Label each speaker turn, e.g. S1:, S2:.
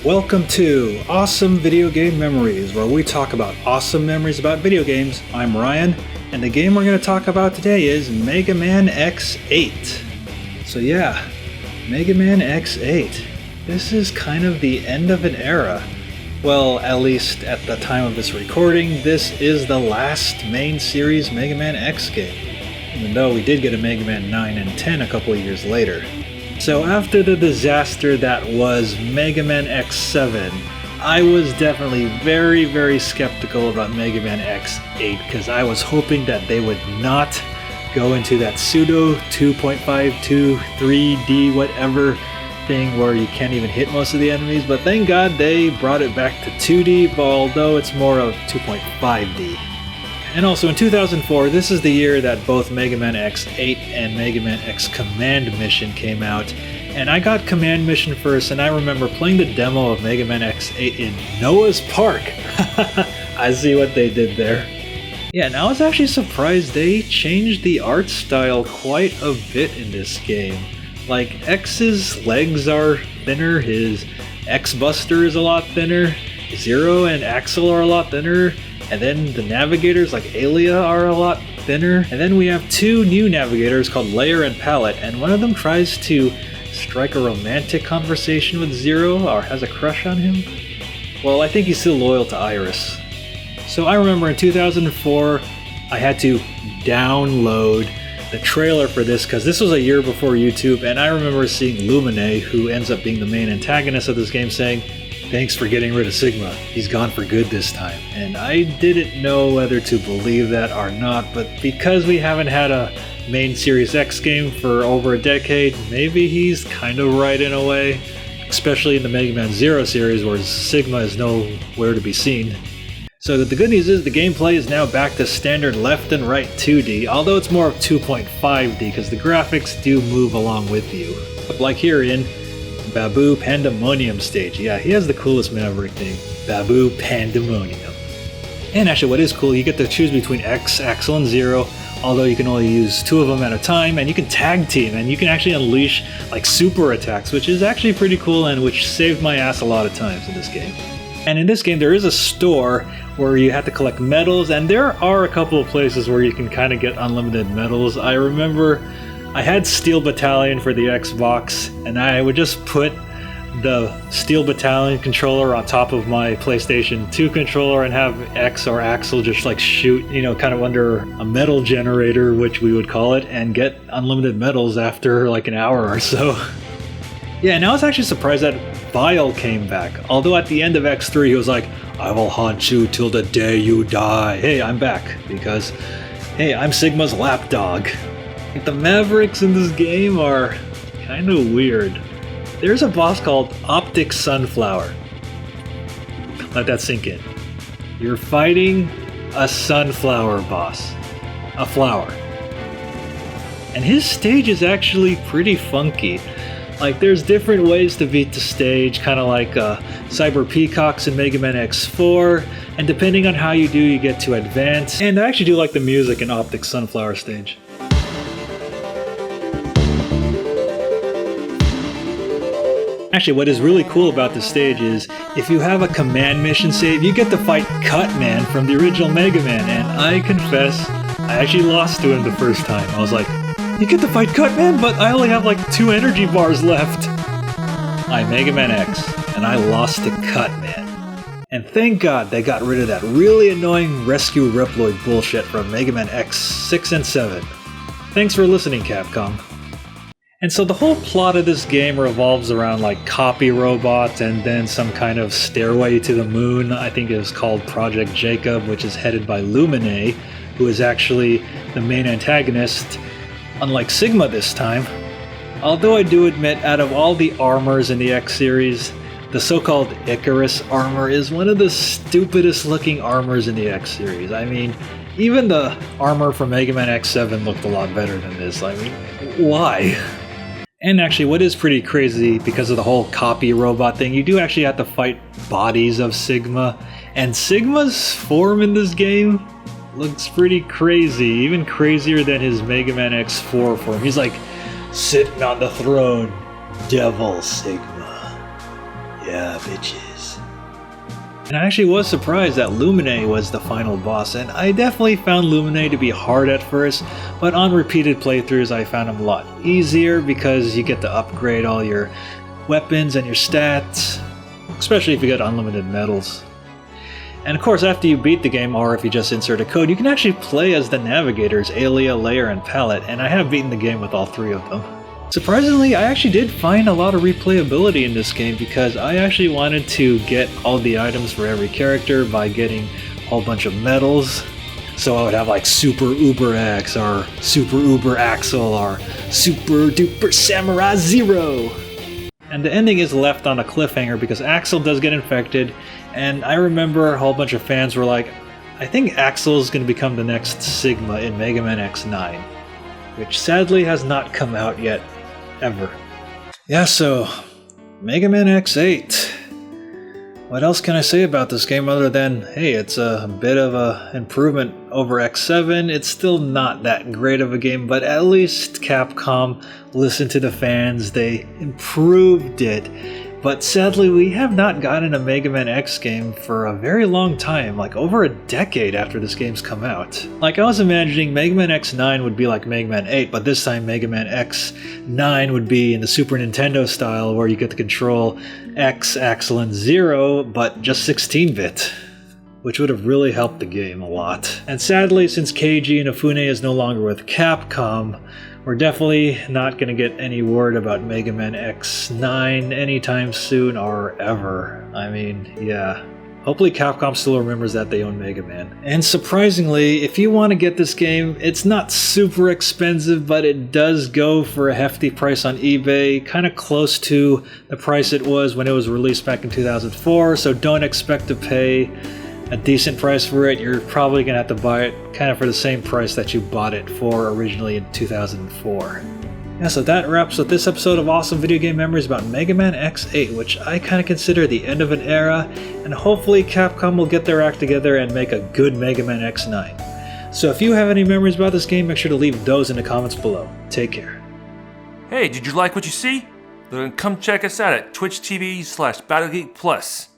S1: Welcome to Awesome Video Game Memories, where we talk about awesome memories about video games. I'm Ryan, and the game we're going to talk about today is Megaman X8. So yeah, Megaman X8. This is kind of the end of an era. Well, at least at the time of this recording, this is the last main series Mega Man X game, even though we did get a Mega Man 9 and 10 a couple of years later. So after the disaster that was Mega Man X7, I was definitely very skeptical about Mega Man X8 because I was hoping that they would not go into that pseudo 2.52 3D whatever thing where you can't even hit most of the enemies, but thank God they brought it back to 2D, although it's more of 2.5D. And also in 2004, this is the year that both Mega Man X8 and Mega Man X Command Mission came out. And I got Command Mission first, and I remember playing the demo of Mega Man X8 in Noah's Park. I see what they did there. Yeah, and I was actually surprised they changed the art style quite a bit in this game. Like, X's legs are thinner, his X-Buster is a lot thinner, Zero and Axel are a lot thinner, and then the navigators like Alia are a lot thinner. And then we have two new navigators called Layer and Palette, and one of them tries to strike a romantic conversation with Zero, or has a crush on him. Well, I think he's still loyal to Iris. So I remember in 2004, I had to download the trailer for this because this was a year before YouTube, and I remember seeing Lumine, who ends up being the main antagonist of this game, saying, "Thanks for getting rid of Sigma. He's gone for good this time." And I didn't know whether to believe that or not, but because we haven't had a main Series X game for over a decade, maybe he's kind of right in a way, especially in the Mega Man Zero series where Sigma is nowhere to be seen. So the good news is the gameplay is now back to standard left and right 2D, although it's more of 2.5D because the graphics do move along with you. Like here in Babu Pandemonium stage. Yeah, he has the coolest Maverick name, Babu Pandemonium. And actually what is cool, you get to choose between X, Axel, and Zero, although you can only use two of them at a time, and you can tag team, and you can actually unleash like super attacks, which is actually pretty cool and which saved my ass a lot of times in this game. And in this game there is a store where you have to collect medals, and there are a couple of places where you can kind of get unlimited medals. I remember I had Steel Battalion for the Xbox, and I would just put the Steel Battalion controller on top of my PlayStation 2 controller and have X or Axel just like shoot, kind of under a medal generator, which we would call it, and get unlimited medals after like an hour or so. Yeah, and I was actually surprised that Vile came back, although at the end of X3 he was like, "I will haunt you till the day you die." Hey, I'm back, because, hey, I'm Sigma's lapdog. The Mavericks in this game are kind of weird. There's a boss called Optic Sunflower. Let that sink in. You're fighting a sunflower boss. A flower. And his stage is actually pretty funky. Like, there's different ways to beat the stage, kind of like Cyber Peacocks in Mega Man X4, and depending on how you do, you get to advance. And I actually do like the music in Optic Sunflower stage. Actually, what is really cool about this stage is, if you have a command mission save, you get to fight Cutman from the original Mega Man, and I confess, I actually lost to him the first time. I was like, "You get to fight Cutman, but I only have like 2 energy bars left." I'm Mega Man X, and I lost to Cutman. And thank God they got rid of that really annoying Rescue Reploid bullshit from Mega Man X6 and 7. Thanks for listening, Capcom. And so the whole plot of this game revolves around like copy robots and then some kind of stairway to the moon. I think it was called Project Jacob, which is headed by Lumine, who is actually the main antagonist, unlike Sigma this time. Although I do admit, out of all the armors in the X series, the so-called Icarus armor is one of the stupidest looking armors in the X series. I mean, even the armor from Mega Man X7 looked a lot better than this. I mean, why? And actually, what is pretty crazy, because of the whole copy robot thing, you do actually have to fight bodies of Sigma, and Sigma's form in this game looks pretty crazy, even crazier than his Mega Man X4 form. He's like sitting on the throne, Devil Sigma. Yeah, bitches. And I actually was surprised that Lumine was the final boss, and I definitely found Lumine to be hard at first, but on repeated playthroughs I found him a lot easier because you get to upgrade all your weapons and your stats, especially if you get unlimited medals. And of course, after you beat the game, or if you just insert a code, you can actually play as the navigators, Aelia, Lair, and Pallet, and I have beaten the game with all three of them. Surprisingly, I actually did find a lot of replayability in this game because I actually wanted to get all the items for every character by getting a whole bunch of medals. So I would have like Super Uber X, or Super Uber Axel, or Super Duper Samurai Zero. And the ending is left on a cliffhanger because Axel does get infected, and I remember a whole bunch of fans were like, I think Axel is going to become the next Sigma in Megaman X9, which sadly has not come out yet. Ever. Yeah, so Megaman X8. What else can I say about this game other than, hey, it's a bit of an improvement over X7. It's still not that great of a game, but at least Capcom listened to the fans. They improved it. But sadly, we have not gotten a Mega Man X game for a very long time, like over a decade after this game's come out. Like, I was imagining Mega Man X9 would be like Mega Man 8, but this time Mega Man X9 would be in the Super Nintendo style where you get to control X, Axel, and Zero, but just 16-bit. Which would have really helped the game a lot. And sadly, since Keiji Inafune is no longer with Capcom, we're definitely not going to get any word about Mega Man X9 anytime soon or ever. I mean, yeah. Hopefully Capcom still remembers that they own Mega Man. And surprisingly, if you want to get this game, it's not super expensive, but it does go for a hefty price on eBay, kind of close to the price it was when it was released back in 2004, so don't expect to pay a decent price for it. You're probably going to have to buy it kind of for the same price that you bought it for originally in 2004. Yeah, so that wraps up this episode of Awesome Video Game Memories about Mega Man X8, which I kind of consider the end of an era, and hopefully Capcom will get their act together and make a good Mega Man X9. So if you have any memories about this game, make sure to leave those in the comments below. Take care.
S2: Hey, did you like what you see? Then come check us out at twitch.tv/BattleGeek+.